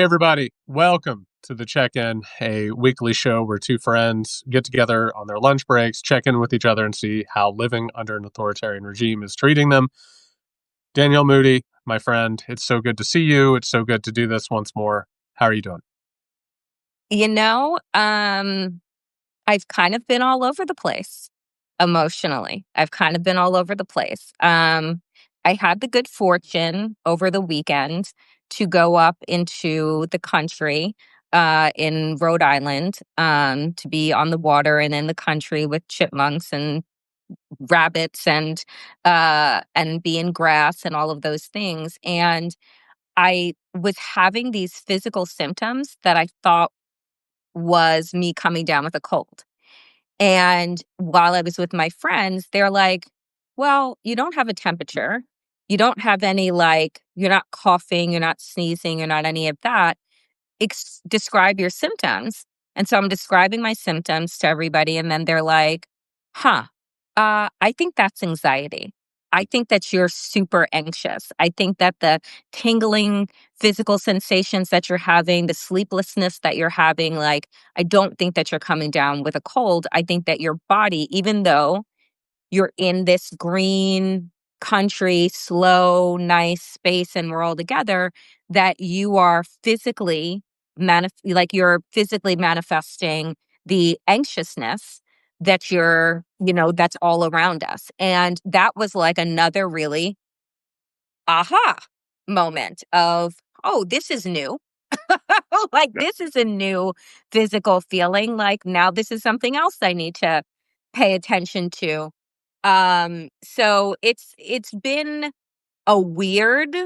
everybody. Welcome to the Check In, a weekly show where two friends get together on their lunch breaks, check in with each other, and see how living under an authoritarian regime is treating them. Danielle Moody, my friend, it's so good to see you. It's so good to do this once more. How are you doing? You know, I've kind of been all over the place emotionally. I've kind of been all over the place. I had the good fortune over the weekend to go up into the country in Rhode Island to be on the water and in the country with chipmunks and rabbits and be in grass and all of those things. And I was having these physical symptoms that I thought was me coming down with a cold. And while I was with my friends, they're like, well, you don't have a temperature. You don't have any, you're not coughing, you're not sneezing, you're not any of that. Describe your symptoms. And so I'm describing my symptoms to everybody. And then they're like, huh, I think that's anxiety. I think that you're super anxious. I think that the tingling physical sensations that you're having, the sleeplessness that you're having, I don't think that you're coming down with a cold. I think that your body, even though you're in this green country, slow, nice space, and we're all together, that you are physically you're physically manifesting the anxiousness that that's all around us. And that was like another really aha moment of, oh, this is new. Yeah. This is a new physical feeling. Like, now this is something else I need to pay attention to. So it's been a weird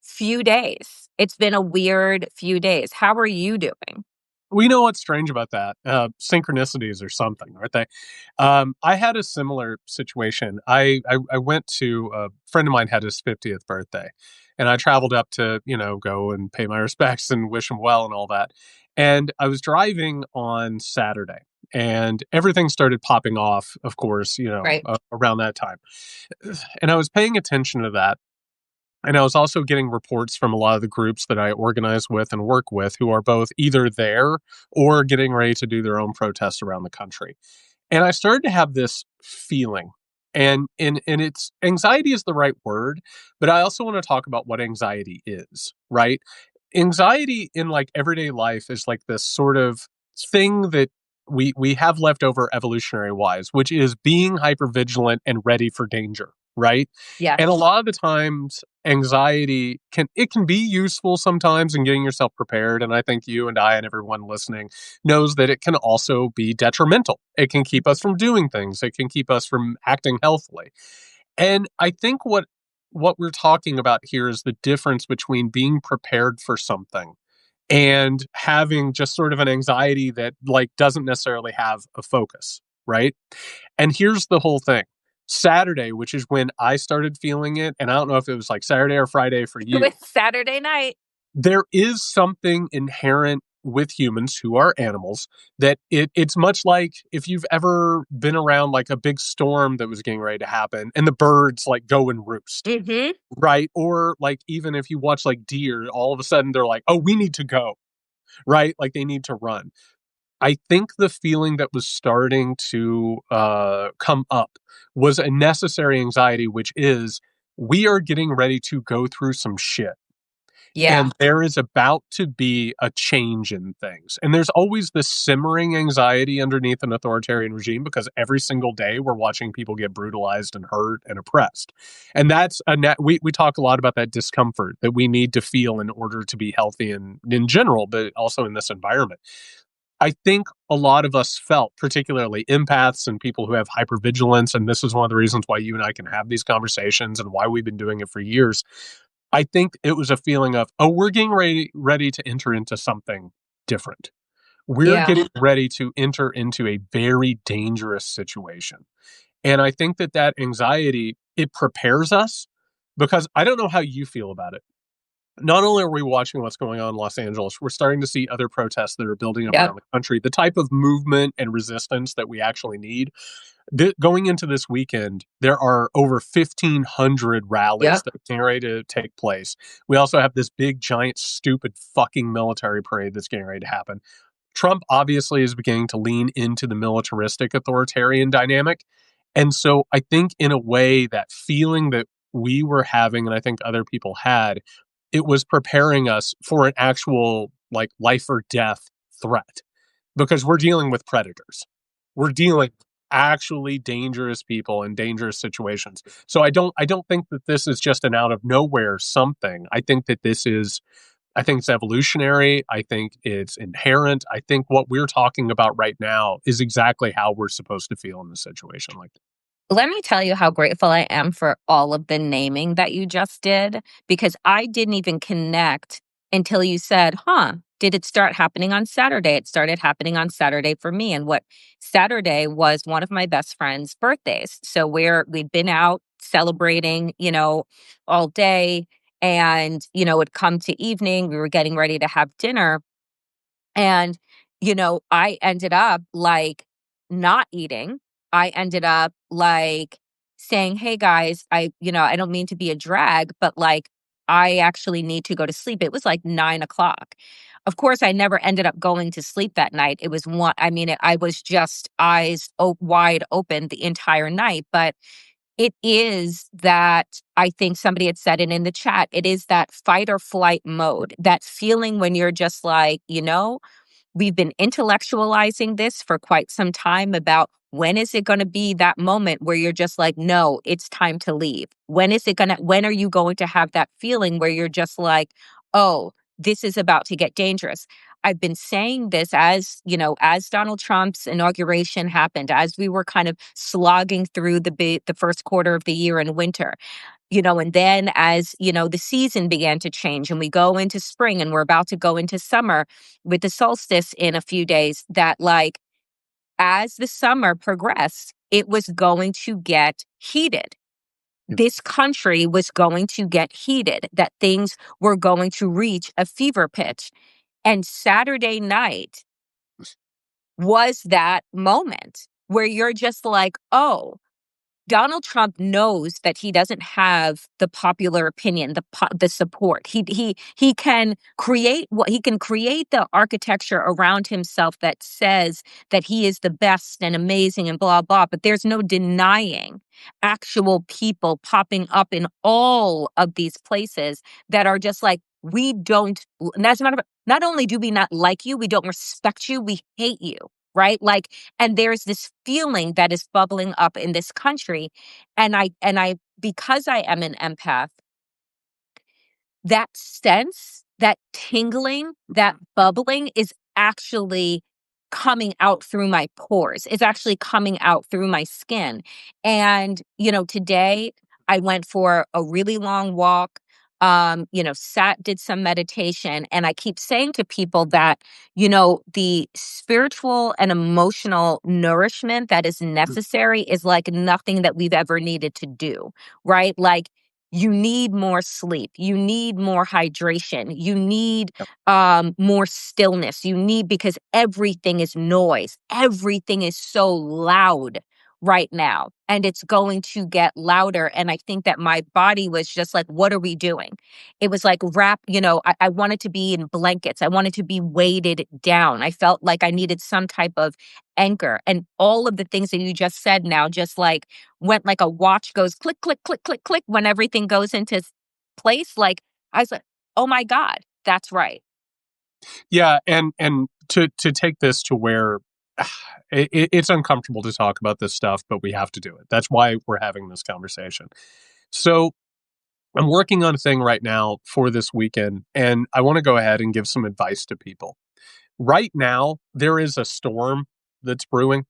few days. It's been a weird few days. How are you doing? We know what's strange about that. Synchronicities or something, aren't they? I had a similar situation. I went to a friend of mine had his 50th birthday, and I traveled up to go and pay my respects and wish him well and all that. And I was driving on Saturday, and everything started popping off. Of course, Right. around that time, and I was paying attention to that. And I was also getting reports from a lot of the groups that I organize with and work with who are both either there or getting ready to do their own protests around the country. And I started to have this feeling. And it's anxiety is the right word, but I also want to talk about what anxiety is, right? Anxiety in like everyday life is like this sort of thing that we have left over evolutionary wise, which is being hyper vigilant and ready for danger, right? And a Yes. lot of the times anxiety can be useful sometimes in getting yourself prepared. And I think you and I and everyone listening knows that it can also be detrimental. It can keep us from doing things. It can keep us from acting healthily. And I think what we're talking about here is the difference between being prepared for something and having just sort of an anxiety that like doesn't necessarily have a focus, right? And here's the whole thing. Saturday, which is when I started feeling it, and I don't know if it was like Saturday or Friday for It was you, Saturday night. there is something inherent with humans who are animals that it's much like if you've ever been around like a big storm that was getting ready to happen and the birds like go and roost, Mm-hmm. right? Or like even if you watch like deer, all of a sudden they're like, oh, we need to go, right? Like they need to run. I think the feeling that was starting to come up was a necessary anxiety, which is we are getting ready to go through some shit. Yeah. And there is about to be a change in things. And there's always this simmering anxiety underneath an authoritarian regime because every single day we're watching people get brutalized and hurt and oppressed. And that's we talk a lot about that discomfort that we need to feel in order to be healthy in general, but also in this environment. I think a lot of us felt, particularly empaths and people who have hypervigilance, and this is one of the reasons why you and I can have these conversations and why we've been doing it for years. I think it was a feeling of, oh, we're getting ready to enter into something different. We're Yeah. getting ready to enter into a very dangerous situation. And I think that anxiety, it prepares us because I don't know how you feel about it. Not only are we watching what's going on in Los Angeles, we're starting to see other protests that are building up Yep. around the country, the type of movement and resistance that we actually need. Going into this weekend, there are over 1,500 rallies Yep. that are getting ready to take place. We also have this big, giant, stupid fucking military parade that's getting ready to happen. Trump obviously is beginning to lean into the militaristic authoritarian dynamic. And so I think, in a way, that feeling that we were having, and I think other people had, it was preparing us for an actual, like, life or death threat, because we're dealing with predators. We're dealing with actually dangerous people in dangerous situations. So I don't think that this is just an out of nowhere something. I think it's evolutionary. I think it's inherent. I think what we're talking about right now is exactly how we're supposed to feel in a situation like that. Let me tell you how grateful I am for all of the naming that you just did, because I didn't even connect until you said, huh, did it start happening on Saturday? It started happening on Saturday for me. And what Saturday was one of my best friend's birthdays. So we'd been out celebrating, all day. And, it'd come to evening. We were getting ready to have dinner. And, I ended up like not eating. I ended up like saying, "Hey guys, I don't mean to be a drag, but like I actually need to go to sleep." It was like 9 o'clock. Of course, I never ended up going to sleep that night. It was one, I mean, I was just wide open the entire night. But it is that, I think somebody had said it in the chat, it is that fight or flight mode, that feeling when you're just like, we've been intellectualizing this for quite some time about when is it going to be that moment where you're just like, no, it's time to leave. When are you going to have that feeling where you're just like, oh, this is about to get dangerous? I've been saying this as Donald Trump's inauguration happened, as we were kind of slogging through the first quarter of the year in winter. And then as, the season began to change and we go into spring and we're about to go into summer with the solstice in a few days, that like as the summer progressed, it was going to get heated. This country was going to get heated, that things were going to reach a fever pitch. And Saturday night was that moment where you're just like, oh, Donald Trump knows that he doesn't have the popular opinion, the support. He can create the architecture around himself that says that he is the best and amazing and blah blah. But there's no denying actual people popping up in all of these places that are just like, we don't. And that's not only do we not like you, we don't respect you, we hate you. Right? Like, and there's this feeling that is bubbling up in this country. And I, because I am an empath, that sense, that tingling, that bubbling is actually coming out through my pores. It's actually coming out through my skin. And, today I went for a really long walk, did some meditation. And I keep saying to people that, the spiritual and emotional nourishment that is necessary is like nothing that we've ever needed to do, right? Like, you need more sleep. You need more hydration. You need more stillness. Because everything is noise. Everything is so loud right now. And it's going to get louder. And I think that my body was just like, what are we doing? It was like I wanted to be in blankets. I wanted to be weighted down. I felt like I needed some type of anchor. And all of the things that you just said now, just like went like a watch goes click, click, click, click, click when everything goes into place. Like, I was like, oh my God, that's right. Yeah, and to take this to where it's uncomfortable to talk about this stuff, but we have to do it. That's why we're having this conversation. So I'm working on a thing right now for this weekend, and I want to go ahead and give some advice to people. Right now, there is a storm that's brewing.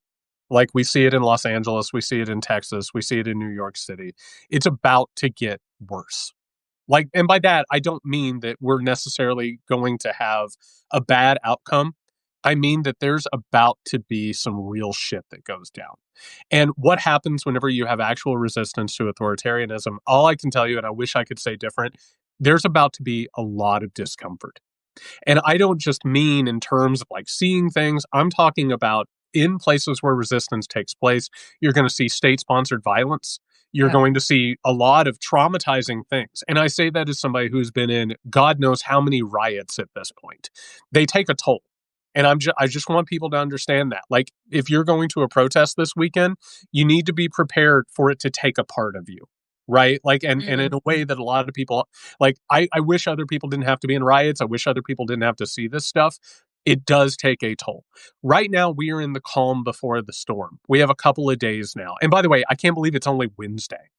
Like, we see it in Los Angeles, we see it in Texas, we see it in New York City. It's about to get worse. Like, and by that, I don't mean that we're necessarily going to have a bad outcome. I mean that there's about to be some real shit that goes down. And what happens whenever you have actual resistance to authoritarianism? All I can tell you, and I wish I could say different, there's about to be a lot of discomfort. And I don't just mean in terms of like seeing things, I'm talking about in places where resistance takes place, you're going to see state sponsored violence. You're Yeah. going to see a lot of traumatizing things. And I say that as somebody who's been in God knows how many riots at this point. They take a toll. And I just want people to understand that. Like, if you're going to a protest this weekend, you need to be prepared for it to take a part of you. Right. Like, and in a way that a lot of people like, I wish other people didn't have to be in riots. I wish other people didn't have to see this stuff. It does take a toll. Right now, we are in the calm before the storm. We have a couple of days now. And by the way, I can't believe it's only Wednesday.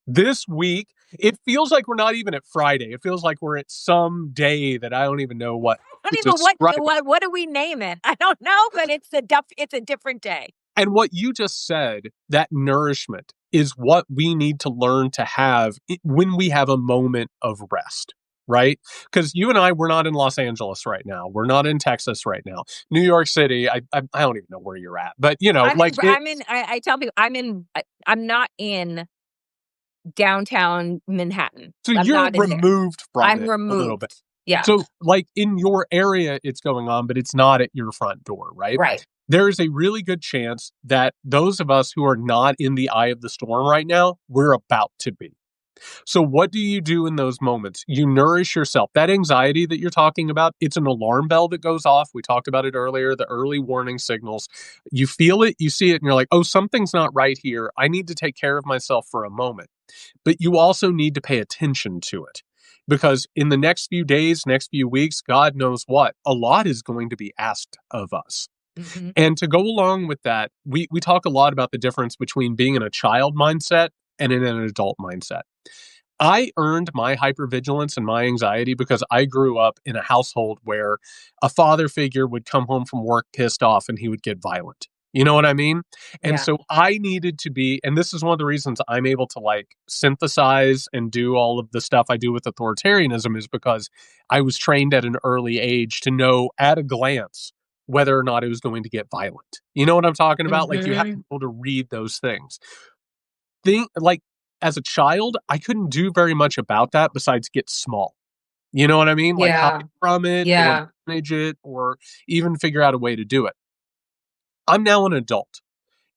This week, it feels like we're not even at Friday. It feels like we're at some day that I don't even know what I to don't even describe. what do we name it? I don't know, but it's a different day. And what you just said, that nourishment is what we need to learn to have when we have a moment of rest, right? Because you and I, we're not in Los Angeles right now. We're not in Texas right now. New York City, I don't even know where you're at, but you know, like it, I tell people I'm not in downtown Manhattan. so I'm you're not in there. removed from I'm it a little bit. removed. Yeah. So, like in your area, it's going on, but it's not at your front door, right? Right. There is a really good chance that those of us who are not in the eye of the storm right now, we're about to be. So, what do you do in those moments? You nourish yourself. That anxiety that you're talking about, it's an alarm bell that goes off. We talked about it earlier, the early warning signals. You feel it, you see it, and you're like, oh, something's not right here. I need to take care of myself for a moment. But you also need to pay attention to it. Because in the next few days, next few weeks, God knows what, a lot is going to be asked of us. Mm-hmm. And to go along with that, we talk a lot about the difference between being in a child mindset and in an adult mindset. I earned my hypervigilance and my anxiety because I grew up in a household where a father figure would come home from work pissed off and he would get violent. You know what I mean? And Yeah. so I needed to be, and this is one of the reasons I'm able to like synthesize and do all of the stuff I do with authoritarianism is because I was trained at an early age to know at a glance whether or not it was going to get violent. You know what I'm talking about? Like you have to Mm-hmm. be able to read those things. Think like as a child, I couldn't do very much about that besides get small. You know what I mean? Like hide Yeah. from it or Yeah. manage it or even figure out a way to do it. I'm now an adult.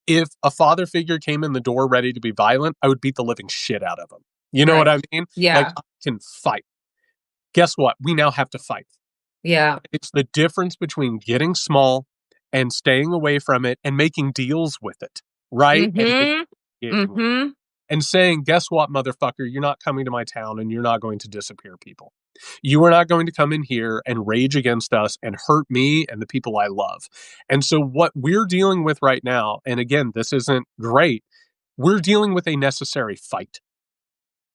If a father figure came in the door ready to be violent, I would beat the living shit out of him. You know what Right. I mean? Like Yeah. I can fight. Guess what? We now have to fight. Yeah. It's the difference between getting small and staying away from it and making deals with it, right? And Mm-hmm. negotiating with Mm-hmm. and saying, guess what, motherfucker, you're not coming to my town and you're not going to disappear people. You are not going to come in here and rage against us and hurt me and the people I love. And so, what we're dealing with right now, and again, this isn't great, we're dealing with a necessary fight.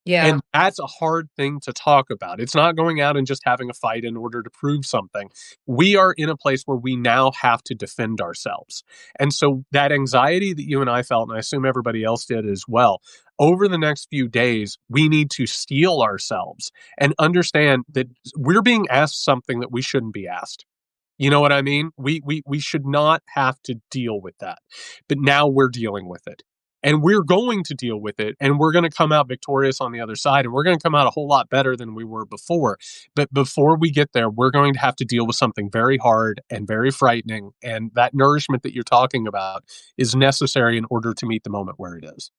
Yeah. And that's a hard thing to talk about. It's not going out and just having a fight in order to prove something. We are in a place where we now have to defend ourselves. And so that anxiety that you and I felt, and I assume everybody else did as well, over the next few days, we need to steel ourselves and understand that we're being asked something that we shouldn't be asked. You know what I mean? We should not have to deal with that. But now we're dealing with it. And we're going to deal with it and we're going to come out victorious on the other side and we're going to come out a whole lot better than we were before. But before we get there, we're going to have to deal with something very hard and very frightening and that nourishment that you're talking about is necessary in order to meet the moment where it is.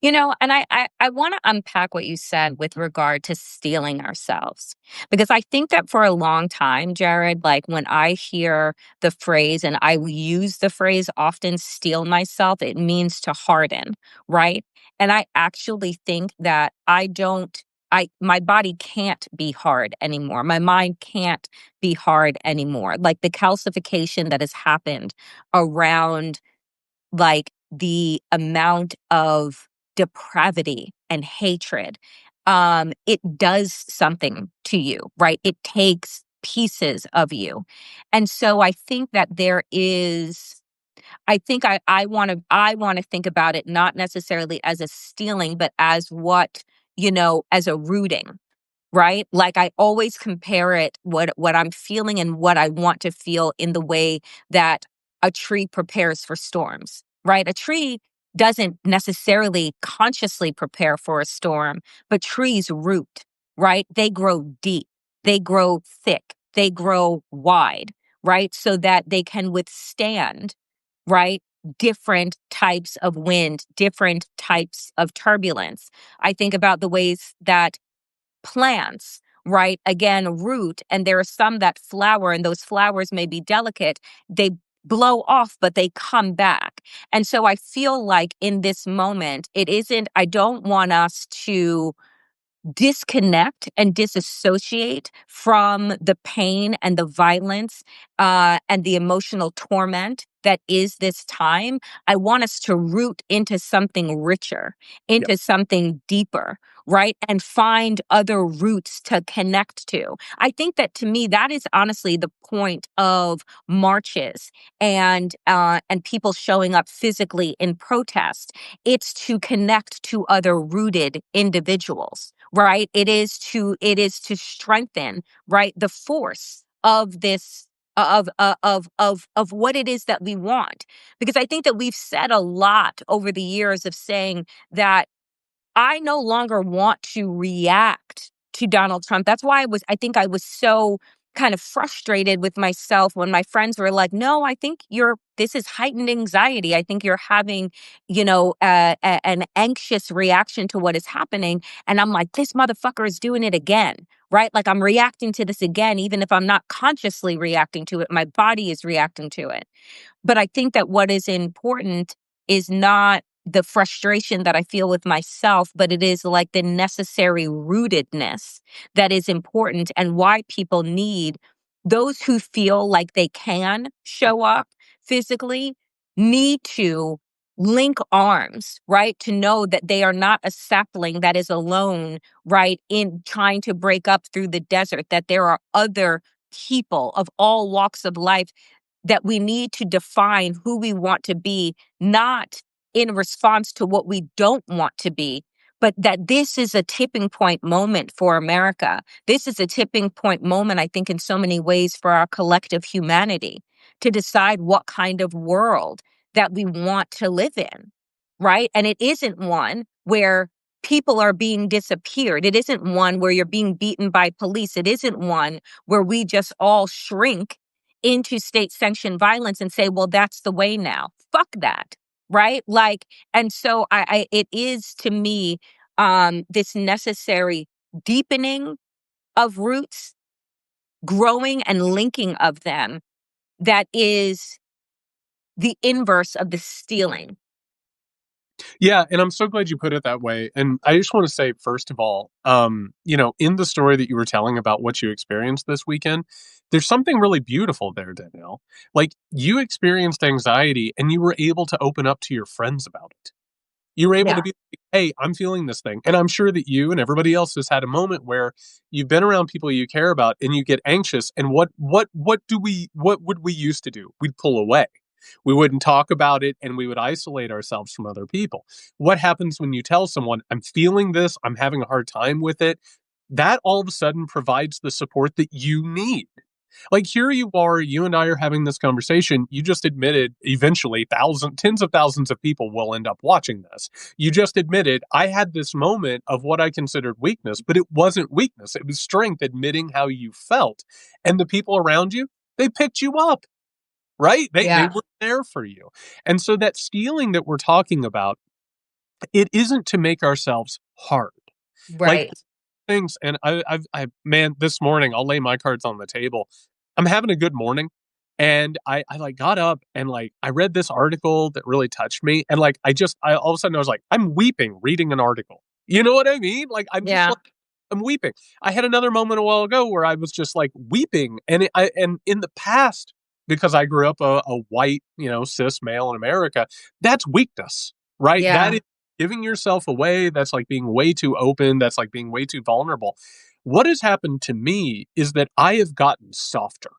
And I want to unpack what you said with regard to stealing ourselves. Because I think that for a long time, Jared, like when I hear the phrase, and I use the phrase often, steal myself, it means to harden, right? And I actually think that my body can't be hard anymore. My mind can't be hard anymore. Like the calcification that has happened around like the amount of depravity and hatred, it does something to you, right? It takes pieces of you. And so I think that there is I think I want to think about it not necessarily as a stealing, but as as a rooting, right? Like I always compare it what I'm feeling and what I want to feel in the way that a tree prepares for storms, right? A tree doesn't necessarily consciously prepare for a storm, but trees root, right? They grow deep, they grow thick, they grow wide, right? So that they can withstand, right? Different types of wind, different types of turbulence. I think about the ways that plants, right? Again, root, and there are some that flower, and those flowers may be delicate. They blow off, but they come back. And so I feel like in this moment, I don't want us to disconnect and disassociate from the pain and the violence and the emotional torment that is this time. I want us to root into something richer, Yep. into something deeper, right? And find other roots to connect to. I think that to me, that is honestly the point of marches and people showing up physically in protest. It's to connect to other rooted individuals, right? It is to strengthen, right, the force of this of what it is that we want. Because I think that we've said a lot over the years of saying that I no longer want to react to Donald Trump. That's why I think I was so kind of frustrated with myself when my friends were like, no, I think this is heightened anxiety. I think you're having, an anxious reaction to what is happening. And I'm like, this motherfucker is doing it again, right? Like I'm reacting to this again, even if I'm not consciously reacting to it, my body is reacting to it. But I think that what is important is not the frustration that I feel with myself, but it is like the necessary rootedness that is important and why people need those who feel like they can show up physically need to link arms, right? To know that they are not a sapling that is alone, right? In trying to break up through the desert, that there are other people of all walks of life that we need to define who we want to be, not in response to what we don't want to be, but that this is a tipping point moment for America. This is a tipping point moment, I think, in so many ways for our collective humanity to decide what kind of world that we want to live in, right? And it isn't one where people are being disappeared. It isn't one where you're being beaten by police. It isn't one where we just all shrink into state sanctioned violence and say, well, that's the way now. Fuck that. Right. Like, and so it is to me, this necessary deepening of roots, growing and linking of them that is the inverse of the stealing. Yeah, and I'm so glad you put it that way. And I just want to say, first of all, in the story that you were telling about what you experienced this weekend, there's something really beautiful there, Danielle. Like you experienced anxiety and you were able to open up to your friends about it. You were able to Yeah. be like, "Hey, I'm feeling this thing." And I'm sure that you and everybody else has had a moment where you've been around people you care about and you get anxious and what would we used to do? We'd pull away. We wouldn't talk about it and we would isolate ourselves from other people. What happens when you tell someone, "I'm feeling this, I'm having a hard time with it?" That all of a sudden provides the support that you need. Like here you are, you and I are having this conversation. You just admitted eventually tens of thousands of people will end up watching this. You just admitted I had this moment of what I considered weakness, but it wasn't weakness. It was strength, admitting how you felt. And the people around you, they picked you up, right? They Yeah. were there for you. And so that stealing that we're talking about, it isn't to make ourselves hard. Like Right. things, and man, this morning I'll lay my cards on the table. I'm having a good morning, and I like got up and like I read this article that really touched me, and like I all of a sudden I was like I'm weeping reading an article. You know what I mean? Like I'm just Yeah. like I'm weeping. I had another moment a while ago where I was just like weeping, and in the past because I grew up a white cis male in America, that's weakness, right? That Yeah. is giving yourself away. That's like being way too open. That's like being way too vulnerable. What has happened to me is that I have gotten softer.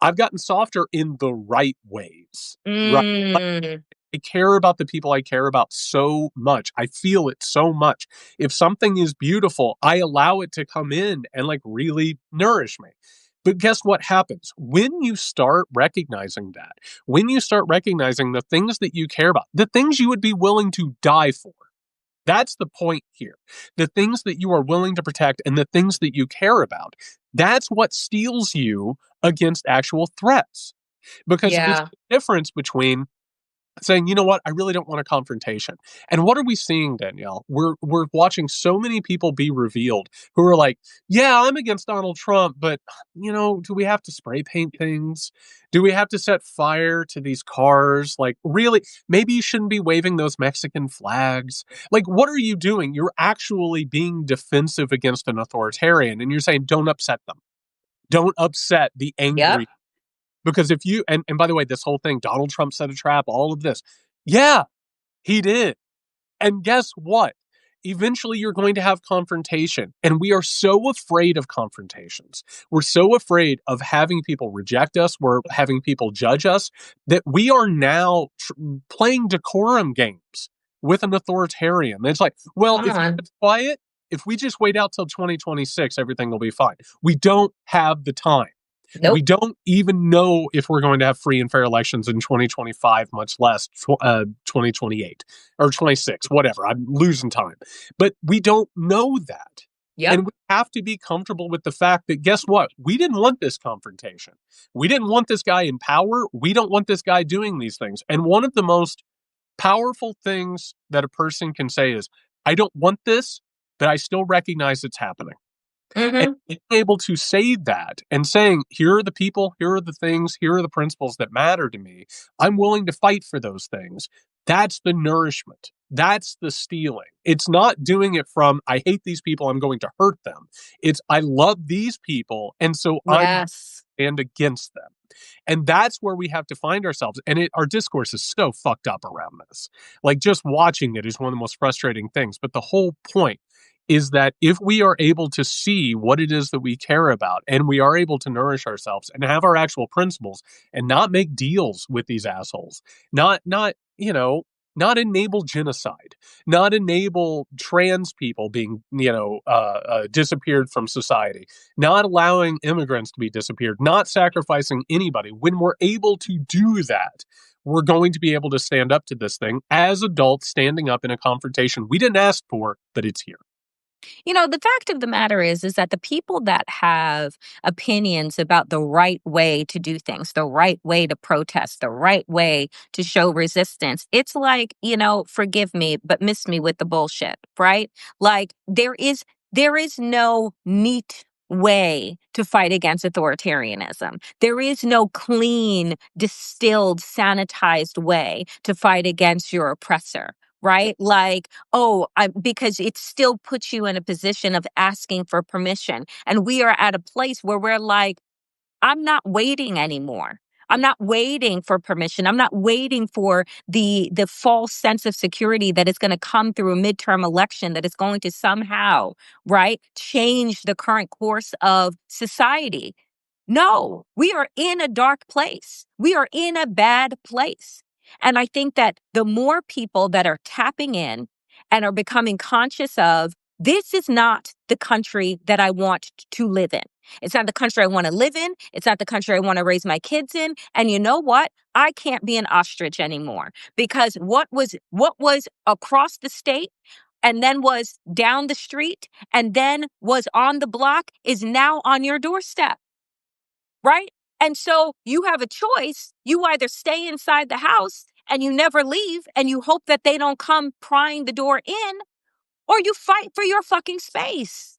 I've gotten softer in the right ways, right? Mm. I care about the people I care about so much. I feel it so much. If something is beautiful, I allow it to come in and like really nourish me. But guess what happens? When you start recognizing that, when you start recognizing the things that you care about, the things you would be willing to die for, That's the point here. The things that you are willing to protect and the things that you care about, that's what steels you against actual threats. Because there's Yeah. a difference between saying, you know what, I really don't want a confrontation. And what are we seeing, Danielle? We're watching so many people be revealed who are like, yeah, I'm against Donald Trump, but do we have to spray paint things? Do we have to set fire to these cars? Like, really, maybe you shouldn't be waving those Mexican flags. Like, what are you doing? You're actually being defensive against an authoritarian, and you're saying, don't upset them. Don't upset the Yep. angry, because if you and by the way, this whole thing, Donald Trump set a trap, all of this. Yeah, he did. And guess what? Eventually you're going to have confrontation. And we are so afraid of confrontations. We're so afraid of having people reject us. We're having people judge us that we are now playing decorum games with an authoritarian. It's like, well, Come if on. it's quiet, if we just wait out till 2026, everything will be fine. We don't have the time. We Nope. don't even know if we're going to have free and fair elections in 2025, much less 2028 or 26, whatever. I'm losing time. But we don't know that. Yep. And we have to be comfortable with the fact that, guess what? We didn't want this confrontation. We didn't want this guy in power. We don't want this guy doing these things. And one of the most powerful things that a person can say is, I don't want this, but I still recognize it's happening. And Mm-hmm. being able to say that and saying, here are the people, here are the things, here are the principles that matter to me. I'm willing to fight for those things. That's the nourishment. That's the stealing. It's not doing it from, I hate these people, I'm going to hurt them. It's, I love these people, and so I'm going to Yes. stand against them. And that's where we have to find ourselves. And our discourse is so fucked up around this. Like, just watching it is one of the most frustrating things. But the whole point is that if we are able to see what it is that we care about, and we are able to nourish ourselves and have our actual principles and not make deals with these assholes, not enable genocide, not enable trans people being, disappeared from society, not allowing immigrants to be disappeared, not sacrificing anybody. When we're able to do that, we're going to be able to stand up to this thing as adults standing up in a confrontation we didn't ask for, but it's here. The fact of the matter is that the people that have opinions about the right way to do things, the right way to protest, the right way to show resistance, it's like, forgive me, but miss me with the bullshit, right? Like there is no neat way to fight against authoritarianism. There is no clean, distilled, sanitized way to fight against your oppressor, right? Like, because it still puts you in a position of asking for permission. And we are at a place where we're like, I'm not waiting anymore. I'm not waiting for permission. I'm not waiting for the false sense of security that is going to come through a midterm election that is going to somehow, right, change the current course of society. No, we are in a dark place. We are in a bad place. And I think that the more people that are tapping in and are becoming conscious of, this is not the country that I want to live in. It's not the country I want to live in. It's not the country I want to raise my kids in. And you know what? I can't be an ostrich anymore, because what was across the state and then was down the street and then was on the block is now on your doorstep. Right? And so you have a choice. You either stay inside the house and you never leave and you hope that they don't come prying the door in, or you fight for your fucking space,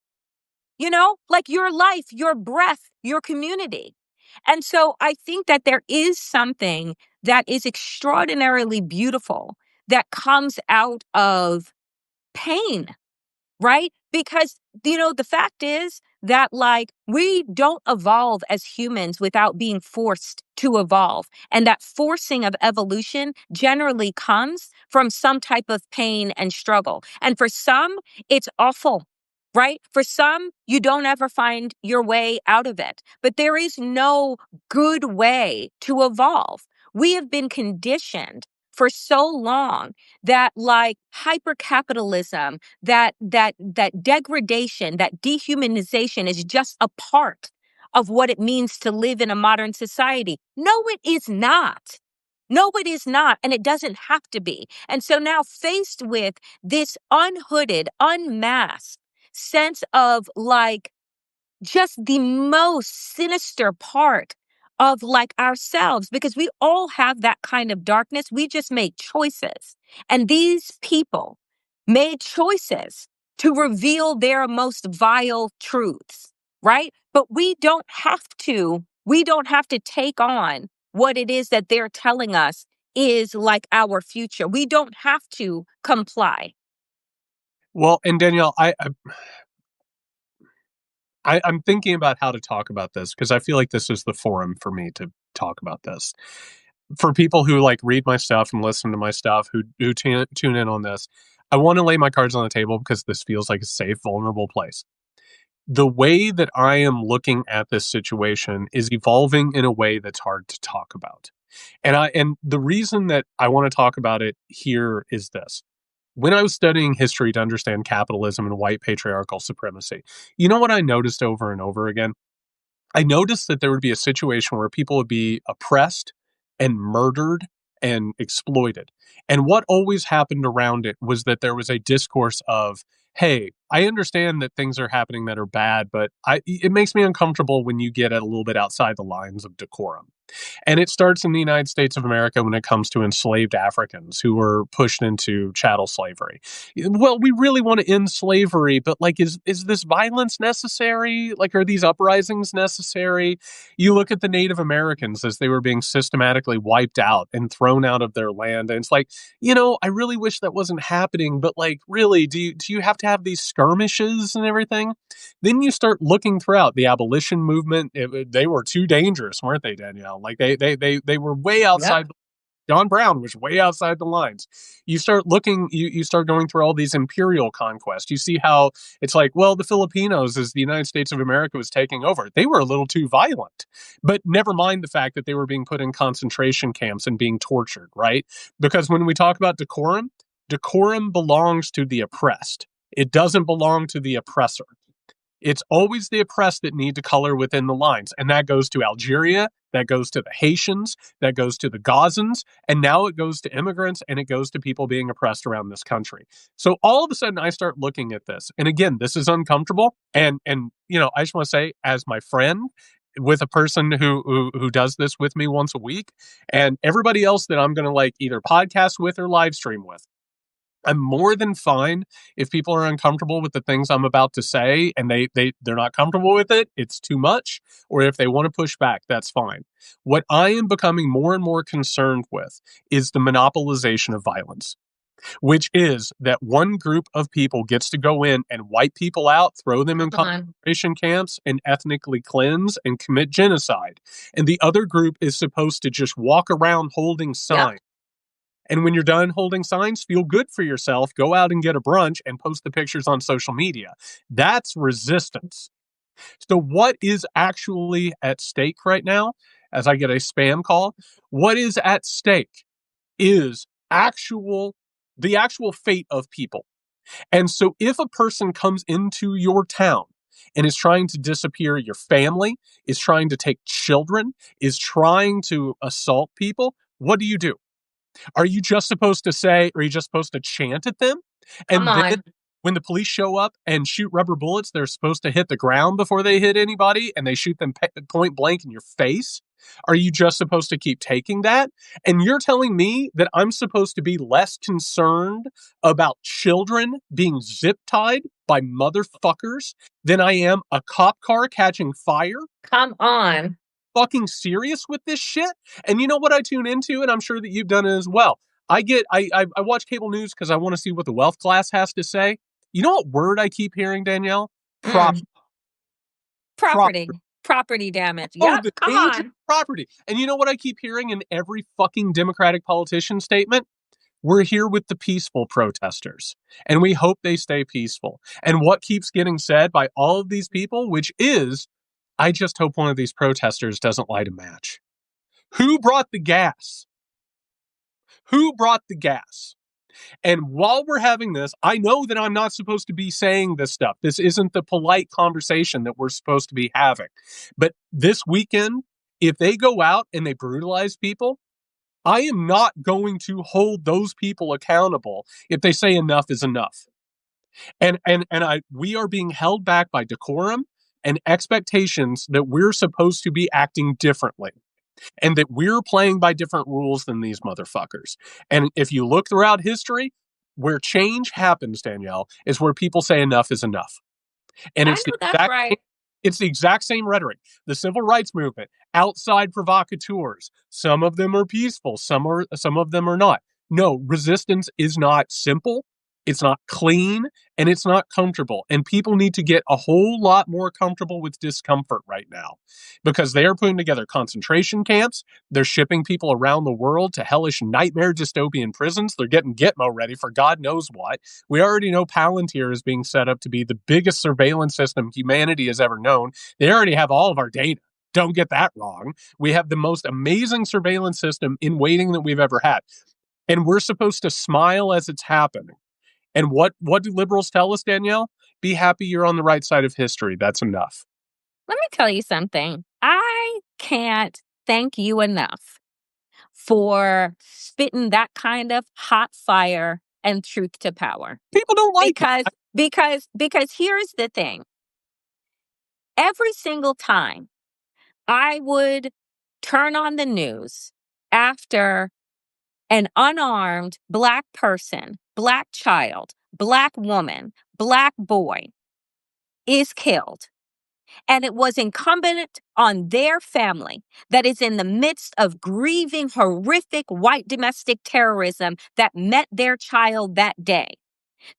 like your life, your breath, your community. And so I think that there is something that is extraordinarily beautiful that comes out of pain, right? Because, the fact is that, like, we don't evolve as humans without being forced to evolve. And that forcing of evolution generally comes from some type of pain and struggle. And for some, it's awful. Right? For some, you don't ever find your way out of it. But there is no good way to evolve. We have been conditioned for so long that, like, hypercapitalism, that degradation, that dehumanization is just a part of what it means to live in a modern society. No, it is not. Nobody's not, and it doesn't have to be. And so now, faced with this unhooded, unmasked sense of like just the most sinister part of like ourselves, because we all have that kind of darkness. We just make choices. And these people made choices to reveal their most vile truths, right? But we don't have to take on what it is that they're telling us is like our future. We don't have to comply. Well, and Danielle, I'm thinking about how to talk about this because I feel like this is the forum for me to talk about this. For people who like read my stuff and listen to my stuff, who tune in on this, I want to lay my cards on the table because this feels like a safe, vulnerable place. The way that I am looking at this situation is evolving in a way that's hard to talk about. And the reason that I want to talk about it here is this. When I was studying history to understand capitalism and white patriarchal supremacy, you know what I noticed over and over again? I noticed that there would be a situation where people would be oppressed and murdered and exploited. And what always happened around it was that there was a discourse of, hey, I understand that things are happening that are bad, but it makes me uncomfortable when you get a little bit outside the lines of decorum. And it starts in the United States of America when it comes to enslaved Africans who were pushed into chattel slavery. Well, we really want to end slavery, but like, is this violence necessary? Like, are these uprisings necessary? You look at the Native Americans as they were being systematically wiped out and thrown out of their land. And it's like, I really wish that wasn't happening, but like, really, do you have to have these skirmishes and everything? Then you start looking throughout the abolition movement. They were too dangerous, weren't they, Danielle? Like they were way Yep. outside. John Brown was way outside the lines. You start looking, you start going through all these imperial conquests. You see how it's like, well, the Filipinos, as the United States of America was taking over, they were a little too violent. But never mind the fact that they were being put in concentration camps and being tortured, right? Because when we talk about decorum, decorum belongs to the oppressed. It doesn't belong to the oppressor. It's always the oppressed that need to color within the lines. And that goes to Algeria, that goes to the Haitians, that goes to the Gazans, and now it goes to immigrants and it goes to people being oppressed around this country. So all of a sudden I start looking at this. And again, this is uncomfortable. And I just want to say, as my friend, with a person who does this with me once a week, and everybody else that I'm going to like either podcast with or live stream with, I'm more than fine if people are uncomfortable with the things I'm about to say and they're not comfortable with it, it's too much, or if they want to push back, that's fine. What I am becoming more and more concerned with is the monopolization of violence, which is that one group of people gets to go in and wipe people out, throw them in Come on. concentration camps and ethnically cleanse and commit genocide. And the other group is supposed to just walk around holding Yep. signs. And when you're done holding signs, feel good for yourself, go out and get a brunch and post the pictures on social media. That's resistance. So, what is actually at stake right now, as I get a spam call, what is at stake is the actual fate of people. And so, if a person comes into your town and is trying to disappear your family, is trying to take children, is trying to assault people, what do? Are you just supposed to say, are you just supposed to chant at them? Come And then on. when the police show up and shoot rubber bullets, they're supposed to hit the ground before they hit anybody and they shoot them point blank in your face? Are you just supposed to keep taking that? And you're telling me that I'm supposed to be less concerned about children being zip tied by motherfuckers than I am a cop car catching fire? Come on. Fucking serious with this shit? And you know what I tune into, and I'm sure that you've done it as well. I watch cable news because I want to see what the wealth class has to say. You know what word I keep hearing, Danielle? Prop Mm. property. Property damage. Oh, Yep. the Come danger of on. property. And you know what I keep hearing in every fucking Democratic politician statement? We're here with the peaceful protesters, and we hope they stay peaceful. And what keeps getting said by all of these people, which is, I just hope one of these protesters doesn't light a match. Who brought the gas? Who brought the gas? And while we're having this, I know that I'm not supposed to be saying this stuff. This isn't the polite conversation that we're supposed to be having. But this weekend, if they go out and they brutalize people, I am not going to hold those people accountable if they say enough is enough. And we are being held back by decorum and expectations that we're supposed to be acting differently and that we're playing by different rules than these motherfuckers. And if you look throughout history, where change happens, Danielle, is where people say enough is enough. And I know that's right. it's the exact same rhetoric. The civil rights movement, outside provocateurs. Some of them are peaceful, some of them are not. No, resistance is not simple, it's not clean, and it's not comfortable. And people need to get a whole lot more comfortable with discomfort right now because they are putting together concentration camps. They're shipping people around the world to hellish nightmare dystopian prisons. They're getting Gitmo ready for God knows what. We already know Palantir is being set up to be the biggest surveillance system humanity has ever known. They already have all of our data. Don't get that wrong. We have the most amazing surveillance system in waiting that we've ever had. And we're supposed to smile as it's happening. And what do liberals tell us, Danielle? Be happy you're on the right side of history. That's enough. Let me tell you something. I can't thank you enough for spitting that kind of hot fire and truth to power. People don't like it. Because here's the thing. Every single time I would turn on the news after an unarmed Black person, Black child, Black woman, Black boy is killed. And it was incumbent on their family that is in the midst of grieving horrific white domestic terrorism that met their child that day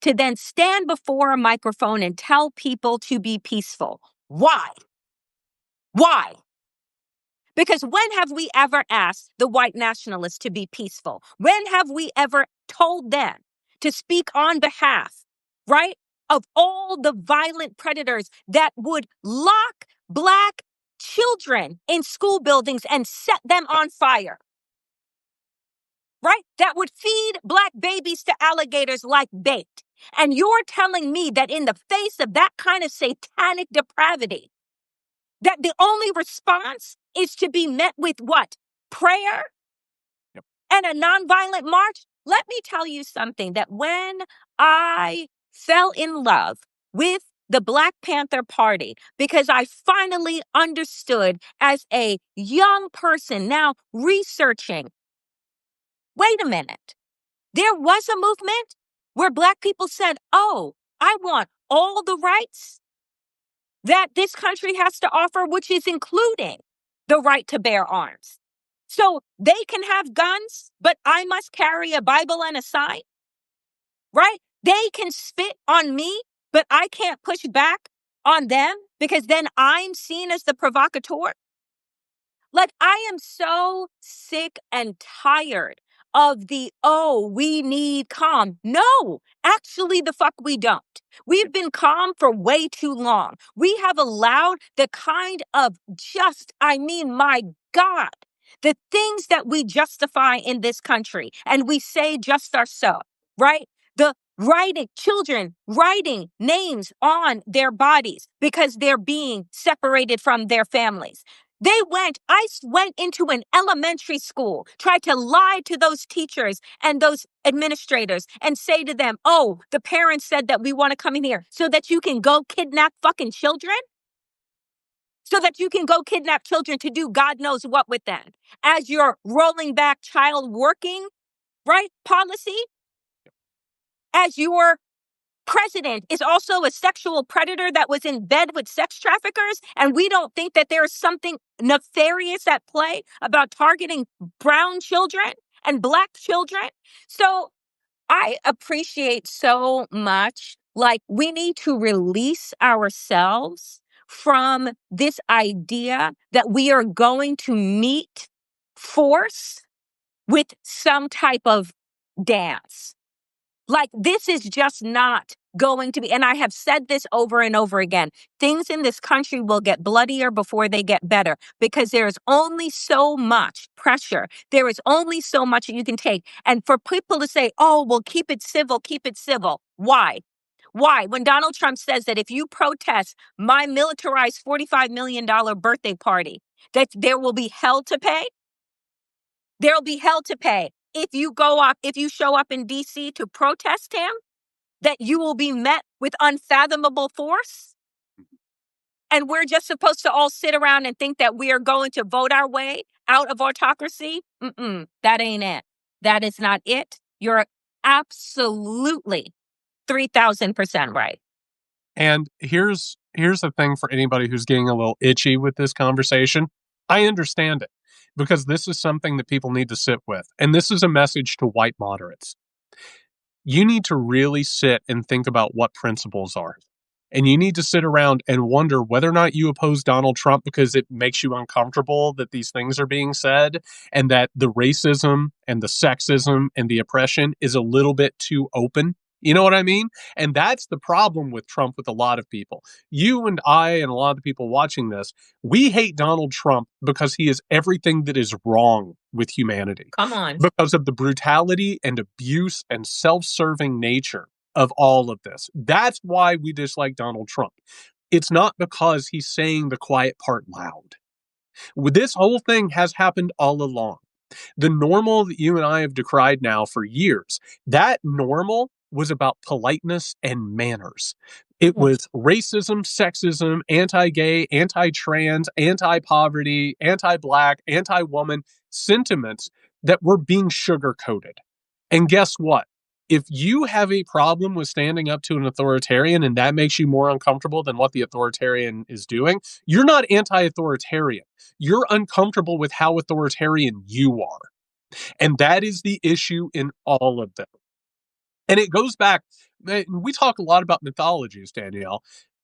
to then stand before a microphone and tell people to be peaceful. Why? Why? Because when have we ever asked the white nationalists to be peaceful? When have we ever told them to speak on behalf, right, of all the violent predators that would lock Black children in school buildings and set them on fire? Right? That would feed Black babies to alligators like bait. And you're telling me that in the face of that kind of satanic depravity, that the only response is to be met with what? Prayer? Yep. And a nonviolent march? Let me tell you something, that when I fell in love with the Black Panther Party, because I finally understood as a young person now researching, wait a minute, there was a movement where Black people said, oh, I want all the rights that this country has to offer, which is including the right to bear arms. So they can have guns, but I must carry a Bible and a sign, right? They can spit on me, but I can't push back on them because then I'm seen as the provocateur. Like, I am so sick and tired of the, oh, we need calm. No, actually, the fuck we don't. We've been calm for way too long. We have allowed the kind of my God, the things that we justify in this country, and we say just are so, right? The children writing names on their bodies because they're being separated from their families. I went into an elementary school, tried to lie to those teachers and those administrators and say to them, oh, the parents said that we want to come in here so that you can go kidnap fucking children? So that you can go kidnap children to do God knows what with them as you're rolling back child working, right, policy, as your president is also a sexual predator that was in bed with sex traffickers, and we don't think that there is something nefarious at play about targeting brown children and Black children. So I appreciate so much, like, we need to release ourselves from this idea that we are going to meet force with some type of dance. Like, this is just not going to be, and I have said this over and over again, things in this country will get bloodier before they get better because there is only so much pressure. There is only so much that you can take. And for people to say, oh, well, keep it civil, keep it civil. Why? Why? When Donald Trump says that if you protest my militarized $45 million birthday party, that there will be hell to pay? There'll be hell to pay. If you show up in DC to protest him, that you will be met with unfathomable force. And we're just supposed to all sit around and think that we are going to vote our way out of autocracy? That ain't it. That is not it. You're absolutely 3,000% right. And here's the thing for anybody who's getting a little itchy with this conversation. I understand it because this is something that people need to sit with. And this is a message to white moderates. You need to really sit and think about what principles are. And you need to sit around and wonder whether or not you oppose Donald Trump because it makes you uncomfortable that these things are being said and that the racism and the sexism and the oppression is a little bit too open. You know what I mean? And that's the problem with Trump with a lot of people. You and I and a lot of the people watching this, we hate Donald Trump because he is everything that is wrong with humanity. Come on. Because of the brutality and abuse and self-serving nature of all of this. That's why we dislike Donald Trump. It's not because he's saying the quiet part loud. This whole thing has happened all along. The normal that you and I have decried now for years, that normal was about politeness and manners. It was racism, sexism, anti-gay, anti-trans, anti-poverty, anti-black, anti-woman sentiments that were being sugar-coated. And guess what? If you have a problem with standing up to an authoritarian and that makes you more uncomfortable than what the authoritarian is doing, you're not anti-authoritarian. You're uncomfortable with how authoritarian you are. And that is the issue in all of them. And it goes back, we talk a lot about mythologies, Danielle.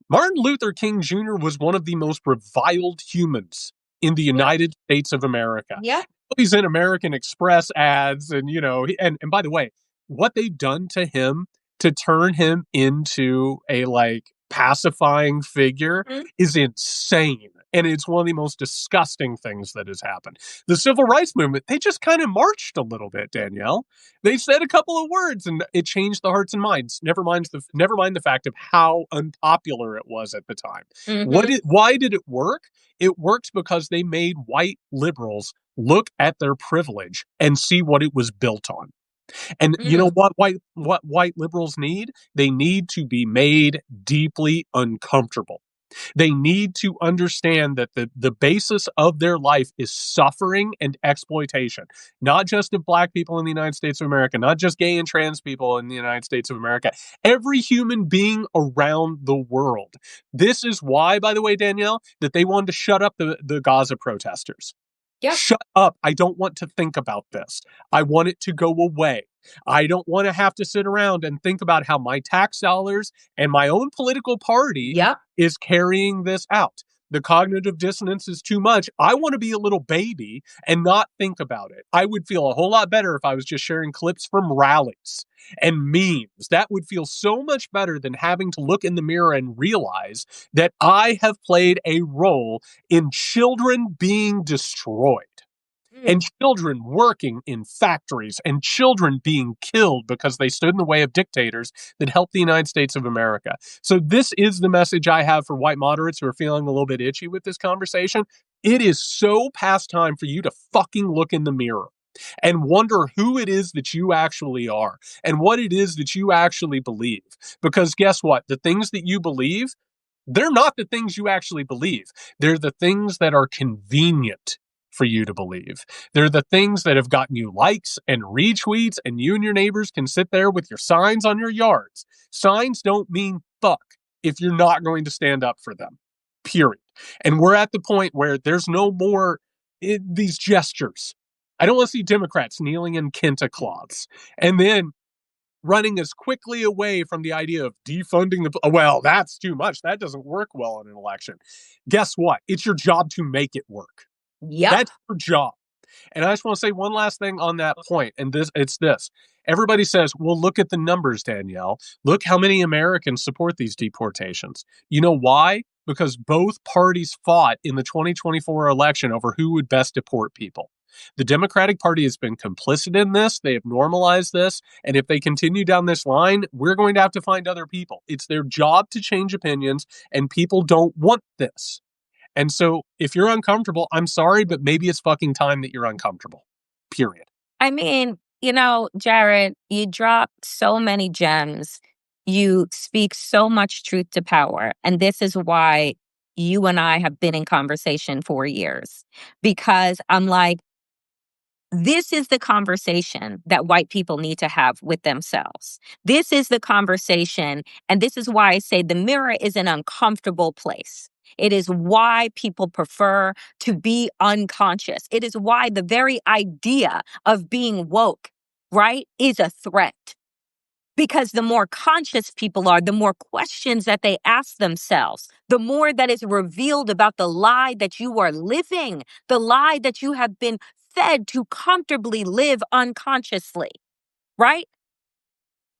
Martin Luther King Jr. was one of the most reviled humans in the United States of America. Yeah. He's in American Express ads and, and by the way, what they've done to him to turn him into a pacifying figure is insane. And it's one of the most disgusting things that has happened. The civil rights movement, they just kind of marched a little bit, Danielle. They said a couple of words and it changed the hearts and minds. Never mind the fact of how unpopular it was at the time. Why did it work? It worked because they made white liberals look at their privilege and see what it was built on. And you know what white liberals need? They need to be made deeply uncomfortable. They need to understand that the basis of their life is suffering and exploitation, not just of Black people in the United States of America, not just gay and trans people in the United States of America, every human being around the world. This is why, by the way, Danielle, that they wanted to shut up the Gaza protesters. Yep. Shut up. I don't want to think about this. I want it to go away. I don't want to have to sit around and think about how my tax dollars and my own political party is carrying this out. The cognitive dissonance is too much. I want to be a little baby and not think about it. I would feel a whole lot better if I was just sharing clips from rallies and memes. That would feel so much better than having to look in the mirror and realize that I have played a role in children being destroyed. And children working in factories and children being killed because they stood in the way of dictators that helped the United States of America. So this is the message I have for white moderates who are feeling a little bit itchy with this conversation. It is so past time for you to fucking look in the mirror and wonder who it is that you actually are and what it is that you actually believe. Because guess what? The things that you believe, they're not the things you actually believe. They're the things that are convenient for you to believe. They're the things that have gotten you likes and retweets, and you and your neighbors can sit there with your signs on your yards. Signs don't mean fuck if you're not going to stand up for them, period. And we're at the point where there's no more these gestures. I don't want to see Democrats kneeling in kente cloths and then running as quickly away from the idea of defunding well, that's too much. That doesn't work well in an election. Guess what? It's your job to make it work. Yep. That's your job. And I just want to say one last thing on that point. And it's this. Everybody says, well, look at the numbers, Danielle. Look how many Americans support these deportations. You know why? Because both parties fought in the 2024 election over who would best deport people. The Democratic Party has been complicit in this. They have normalized this. And if they continue down this line, we're going to have to find other people. It's their job to change opinions, and people don't want this. And so if you're uncomfortable, I'm sorry, but maybe it's fucking time that you're uncomfortable. period. I mean, Jared, you drop so many gems. You speak so much truth to power. And this is why you and I have been in conversation for years. Because I'm like, this is the conversation that white people need to have with themselves. This is the conversation. And this is why I say the mirror is an uncomfortable place. It is why people prefer to be unconscious. It is why the very idea of being woke, right, is a threat. Because the more conscious people are, the more questions that they ask themselves, the more that is revealed about the lie that you are living, the lie that you have been fed to comfortably live unconsciously, right?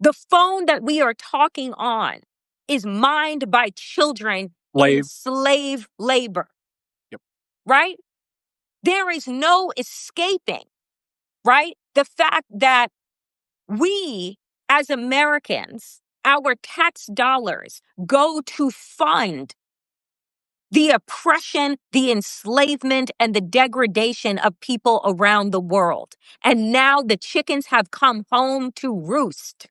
The phone that we are talking on is mined by children in Slave. slave labor, Yep. right? There is no escaping, right? The fact that we, as Americans, our tax dollars go to fund the oppression, the enslavement, and the degradation of people around the world. And now the chickens have come home to roost.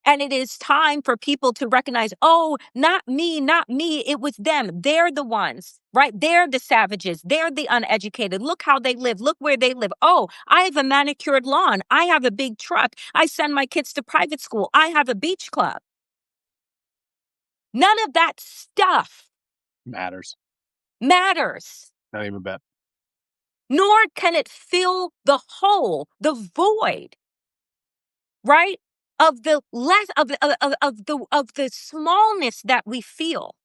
And it is time for people to recognize, oh, not me, not me. It was them. They're the ones, right? They're the savages. They're the uneducated. Look how they live. Look where they live. Oh, I have a manicured lawn. I have a big truck. I send my kids to private school. I have a beach club. None of that stuff Matters. matters. Not even a bit. Nor can it fill the hole, the void, right? Of the less of the smallness that we feel,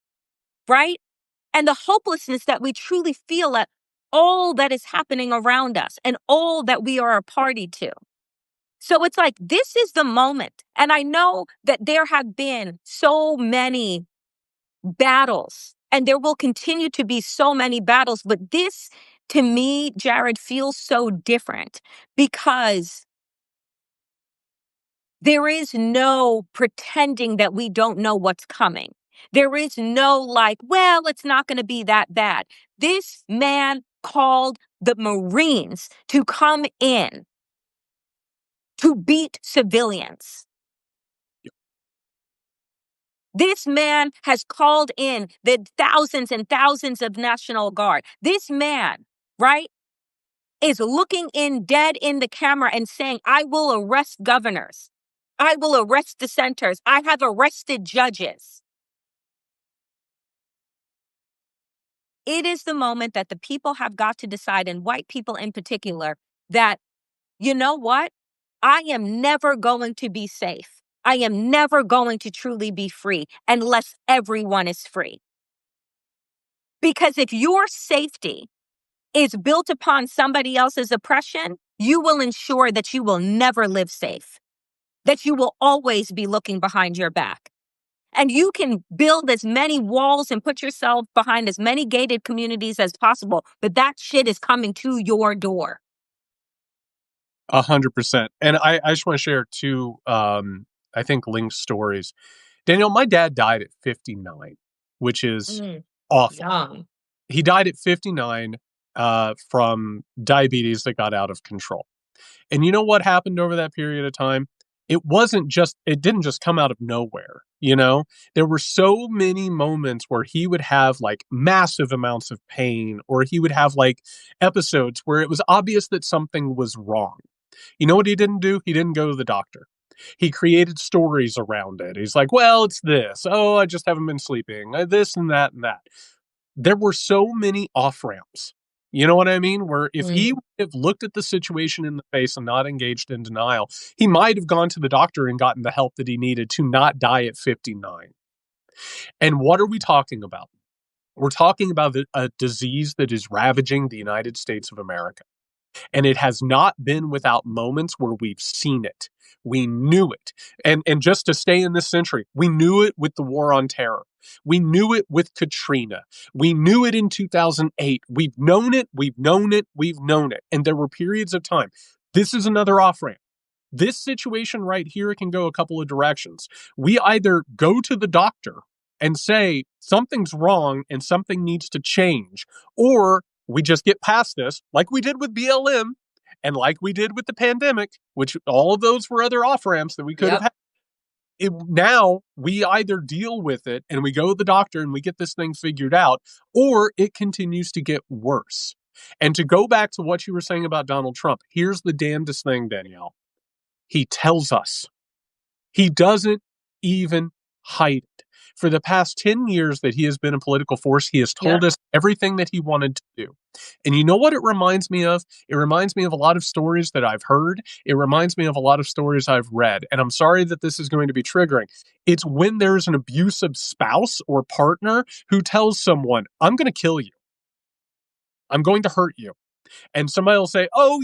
right? And the hopelessness that we truly feel at all that is happening around us and all that we are a party to. So it's like, this is the moment. And I know that there have been so many battles and there will continue to be so many battles. But this, to me, Jared, feels so different because there is no pretending that we don't know what's coming. There is no like, well, it's not going to be that bad. This man called the Marines to come in to beat civilians. This man has called in the thousands and thousands of National Guard. This man, right, is looking in dead in the camera and saying, I will arrest governors. I will arrest dissenters. I have arrested judges. It is the moment that the people have got to decide, and white people in particular, that, you know what? I am never going to be safe. I am never going to truly be free unless everyone is free. Because if your safety is built upon somebody else's oppression, you will ensure that you will never live safe, that you will always be looking behind your back. And you can build as many walls and put yourself behind as many gated communities as possible, but that shit is coming to your door. 100%. And I just want to share two, I think, linked stories. Danielle, my dad died at 59, which is awful. Young. He died at 59 from diabetes that got out of control. And you know what happened over that period of time? It didn't just come out of nowhere. There were so many moments where he would have like massive amounts of pain, or he would have like episodes where it was obvious that something was wrong. You know what he didn't do? He didn't go to the doctor. He created stories around it. He's like, well, it's this. Oh, I just haven't been sleeping. This and that and that. There were so many off ramps. You know what I mean? Where if he would have looked at the situation in the face and not engaged in denial, he might have gone to the doctor and gotten the help that he needed to not die at 59. And what are we talking about? We're talking about a disease that is ravaging the United States of America. And it has not been without moments where we've seen it. We knew it. And just to stay in this century, we knew it with the war on terror. We knew it with Katrina. We knew it in 2008. We've known it. We've known it. We've known it. And there were periods of time. This is another off ramp. This situation right here can go a couple of directions. We either go to the doctor and say something's wrong and something needs to change, or we just get past this, like we did with BLM and like we did with the pandemic, which all of those were other off ramps that we could have Yep. had. Now we either deal with it and we go to the doctor and we get this thing figured out, or it continues to get worse. And to go back to what you were saying about Donald Trump, here's the damnedest thing, Danielle. He tells us. He doesn't even hide it. For the past 10 years that he has been a political force, he has told Yep. us everything that he wanted to do. And you know what it reminds me of? It reminds me of a lot of stories that I've heard. It reminds me of a lot of stories I've read. And I'm sorry that this is going to be triggering. It's when there's an abusive spouse or partner who tells someone, I'm going to kill you. I'm going to hurt you. And somebody will say, oh,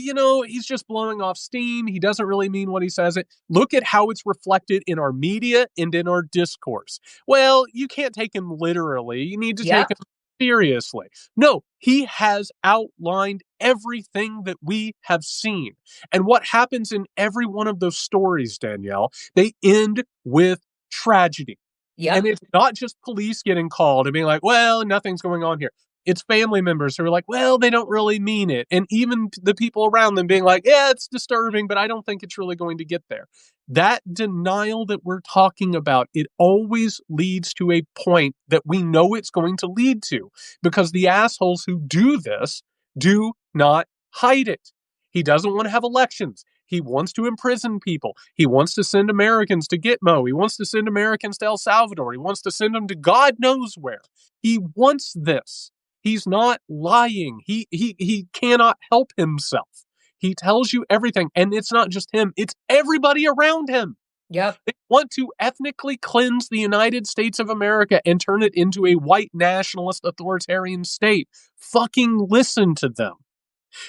he's just blowing off steam. He doesn't really mean what he says it. Look at how it's reflected in our media and in our discourse. Well, you can't take him literally. You need to take Yep. him seriously. No, he has outlined everything that we have seen. And what happens in every one of those stories, Danielle, they end with tragedy. Yep. And it's not just police getting called and being like, well, nothing's going on here. It's family members who are like, well, they don't really mean it. And even the people around them being like, yeah, it's disturbing, but I don't think it's really going to get there. That denial that we're talking about, it always leads to a point that we know it's going to lead to, because the assholes who do this do not hide it. He doesn't want to have elections. He wants to imprison people. He wants to send Americans to Gitmo. He wants to send Americans to El Salvador. He wants to send them to God knows where. He wants this. He's not lying. He cannot help himself. He tells you everything. And it's not just him, it's everybody around him. Yep. They want to ethnically cleanse the United States of America and turn it into a white nationalist authoritarian state. Fucking listen to them.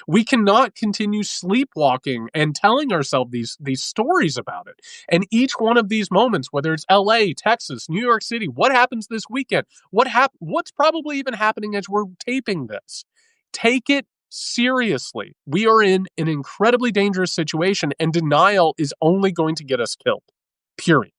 We cannot continue sleepwalking and telling ourselves these stories about it. And each one of these moments, whether it's LA, Texas, New York City, what happens this weekend? What's probably even happening as we're taping this? Take it seriously. We are in an incredibly dangerous situation, and denial is only going to get us killed. Period.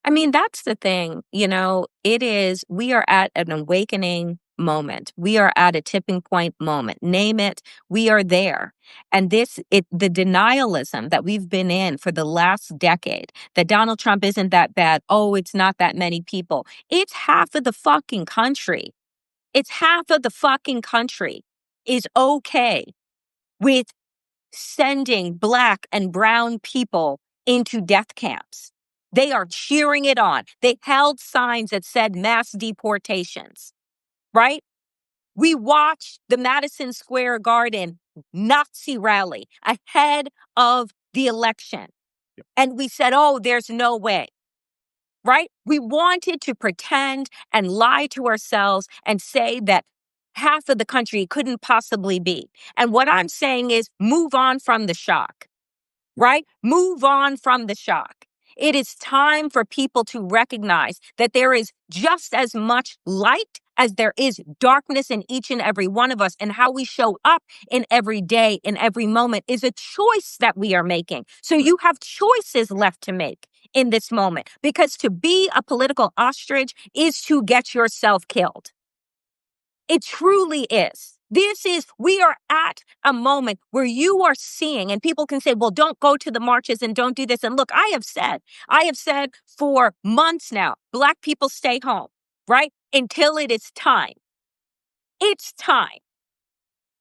I mean, that's the thing, we are at an awakening moment. We are at a tipping point moment. Name it, we are there. And the denialism that we've been in for the last decade, that Donald Trump isn't that bad. Oh, it's not that many people. It's half of the fucking country. It's half of the fucking country is okay with sending Black and brown people into death camps. They are cheering it on. They held signs that said mass deportations, right? We watched the Madison Square Garden Nazi rally ahead of the election. Yep. And we said, oh, there's no way, right? We wanted to pretend and lie to ourselves and say that half of the country couldn't possibly be. And what I'm saying is move on from the shock, right? Move on from the shock. It is time for people to recognize that there is just as much light as there is darkness in each and every one of us. And how we show up in every day, in every moment, is a choice that we are making. So you have choices left to make in this moment, because to be a political ostrich is to get yourself killed. It truly is. We are at a moment where you are seeing, and people can say, well, don't go to the marches and don't do this. And look, I have said for months now, Black people stay home, right? Until it is time. It's time,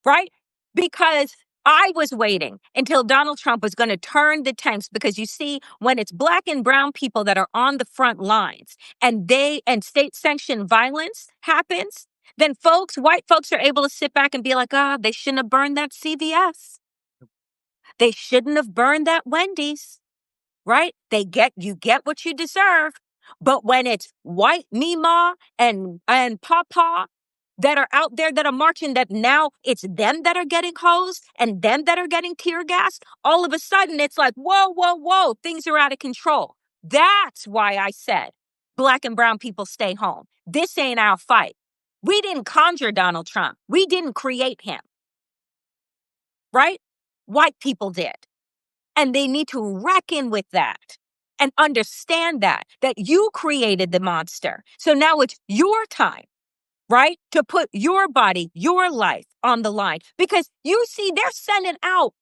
right? Because I was waiting until Donald Trump was going to turn the tanks, because you see, when it's Black and brown people that are on the front lines and state sanctioned violence happens, then white folks are able to sit back and be like, they shouldn't have burned that CVS. They shouldn't have burned that Wendy's, right? You get what you deserve. But when it's white Mima and Papa that are out there that are marching, that now it's them that are getting hosed and them that are getting tear gassed, all of a sudden it's like, whoa, whoa, whoa, things are out of control. That's why I said Black and brown people stay home. This ain't our fight. We didn't conjure Donald Trump. We didn't create him, right? White people did. And they need to reckon with that and understand that you created the monster. So now it's your time. right? To put your body, your life on the line. Because you see, they're sending out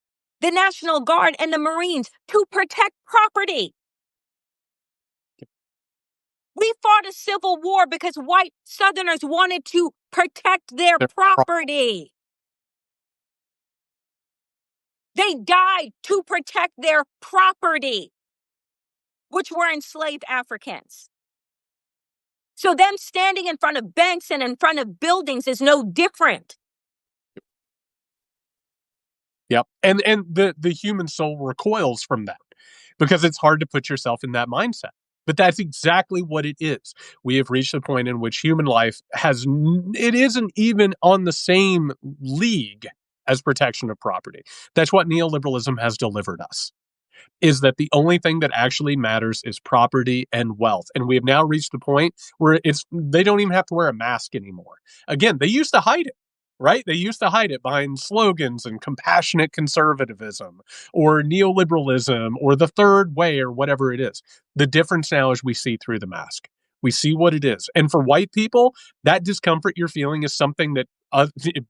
the National Guard and the Marines to protect property. We fought a civil war because white Southerners wanted to protect their property. They died to protect their property, which were enslaved Africans. So them standing in front of banks and in front of buildings is no different. Yep. And the human soul recoils from that because it's hard to put yourself in that mindset. But that's exactly what it is. We have reached a point in which human life it isn't even on the same league as protection of property. That's what neoliberalism has delivered us. Is that the only thing that actually matters is property and wealth. And we have now reached the point where they don't even have to wear a mask anymore. Again, they used to hide it, right? They used to hide it behind slogans and compassionate conservatism or neoliberalism or the third way or whatever it is. The difference now is we see through the mask. We see what it is. And for white people, that discomfort you're feeling is something that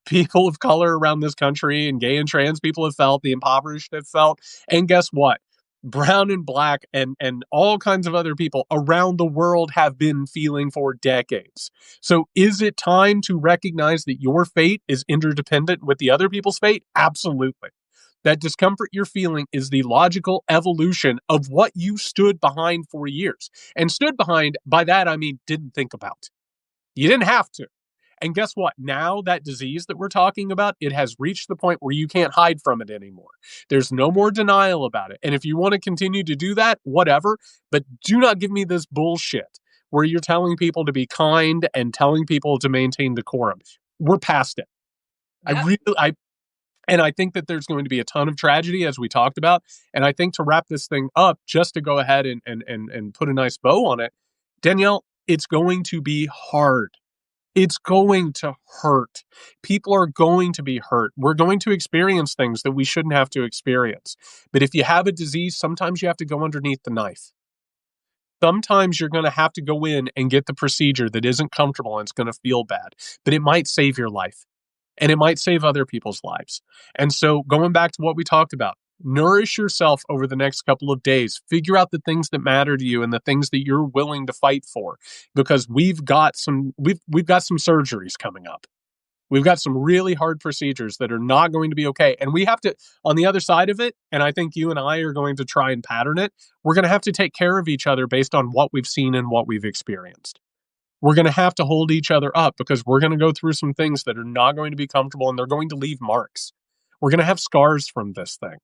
people of color around this country and gay and trans people have felt, the impoverished have felt. And guess what? Brown and black and all kinds of other people around the world have been feeling for decades. So is it time to recognize that your fate is interdependent with the other people's fate? Absolutely. That discomfort you're feeling is the logical evolution of what you stood behind for years. And stood behind, by that I mean didn't think about. You didn't have to. And guess what? Now that disease that we're talking about, it has reached the point where you can't hide from it anymore. There's no more denial about it. And if you want to continue to do that, whatever, but do not give me this bullshit where you're telling people to be kind and telling people to maintain decorum. We're past it. Yep. I think that there's going to be a ton of tragedy, as we talked about. And I think to wrap this thing up, just to go ahead and put a nice bow on it, Danielle, it's going to be hard. It's going to hurt. People are going to be hurt. We're going to experience things that we shouldn't have to experience. But if you have a disease, sometimes you have to go underneath the knife. Sometimes you're going to have to go in and get the procedure that isn't comfortable and it's going to feel bad, but it might save your life and it might save other people's lives. And so going back to what we talked about, nourish yourself over the next couple of days. Figure out the things that matter to you and the things that you're willing to fight for, because we've got some surgeries coming up. We've got some really hard procedures that are not going to be okay. And we have to, on the other side of it, and I think you and I are going to try and pattern it, we're going to have to take care of each other based on what we've seen and what we've experienced. We're going to have to hold each other up because we're going to go through some things that are not going to be comfortable and they're going to leave marks. We're going to have scars from this thing.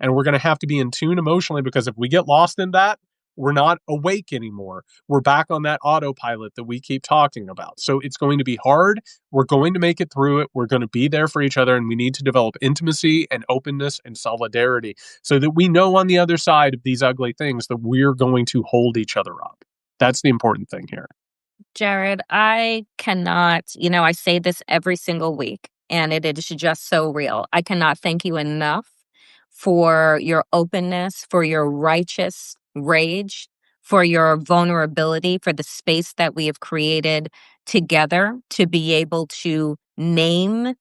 And we're going to have to be in tune emotionally, because if we get lost in that, we're not awake anymore. We're back on that autopilot that we keep talking about. So it's going to be hard. We're going to make it through it. We're going to be there for each other. And we need to develop intimacy and openness and solidarity so that we know on the other side of these ugly things that we're going to hold each other up. That's the important thing here. Jared, I cannot, I say this every single week, and it is just so real. I cannot thank you enough for your openness, for your righteous rage, for your vulnerability, for the space that we have created together to be able to name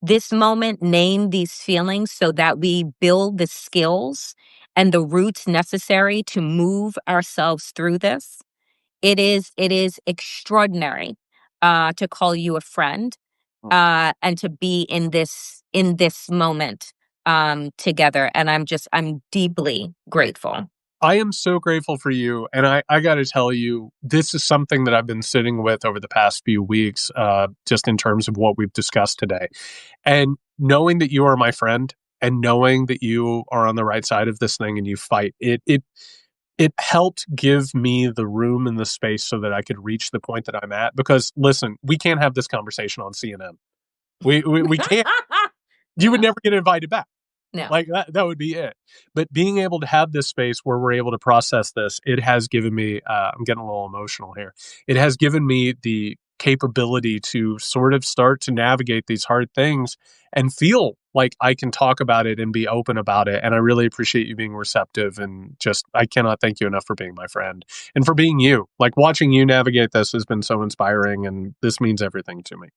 this moment, name these feelings so that we build the skills and the roots necessary to move ourselves through this. It is extraordinary to call you a friend and to be in this moment together. And I'm deeply grateful. I am so grateful for you. And I got to tell you, this is something that I've been sitting with over the past few weeks, just in terms of what we've discussed today. And knowing that you are my friend and knowing that you are on the right side of this thing and you fight, it helped give me the room and the space so that I could reach the point that I'm at. Because listen, we can't have this conversation on CNN. We can't. You would No, never get invited back. no. Like that would be it. But being able to have this space where we're able to process this, it has given me, I'm getting a little emotional here. It has given me the capability to sort of start to navigate these hard things and feel like I can talk about it and be open about it. And I really appreciate you being receptive, and just, I cannot thank you enough for being my friend and for being you. Like, watching you navigate this has been so inspiring, and this means everything to me.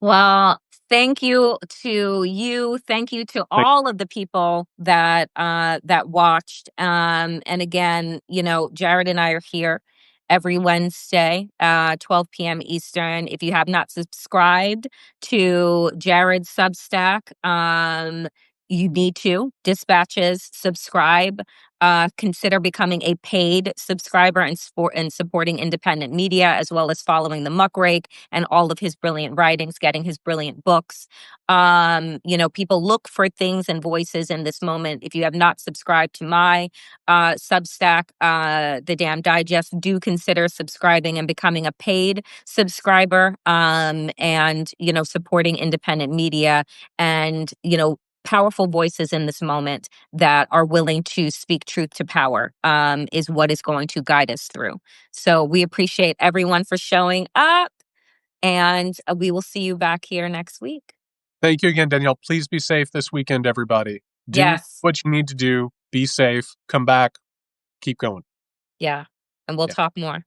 Well, thank you to you. Thank you to Thank all of the people that watched. And again, Jared and I are here every Wednesday, 12 p.m. Eastern. If you have not subscribed to Jared's Substack, you need to dispatches subscribe. Consider becoming a paid subscriber and supporting independent media, as well as following the Muckrake and all of his brilliant writings, getting his brilliant books. People look for things and voices in this moment. If you have not subscribed to my Substack, The Damn Digest, do consider subscribing and becoming a paid subscriber, and, supporting independent media and, powerful voices in this moment that are willing to speak truth to power, is what is going to guide us through. So we appreciate everyone for showing up, and we will see you back here next week. Thank you again, Danielle. Please be safe this weekend, everybody. Do Yes. what you need to do. Be safe. Come back. Keep going. Yeah. And we'll Yeah. talk more.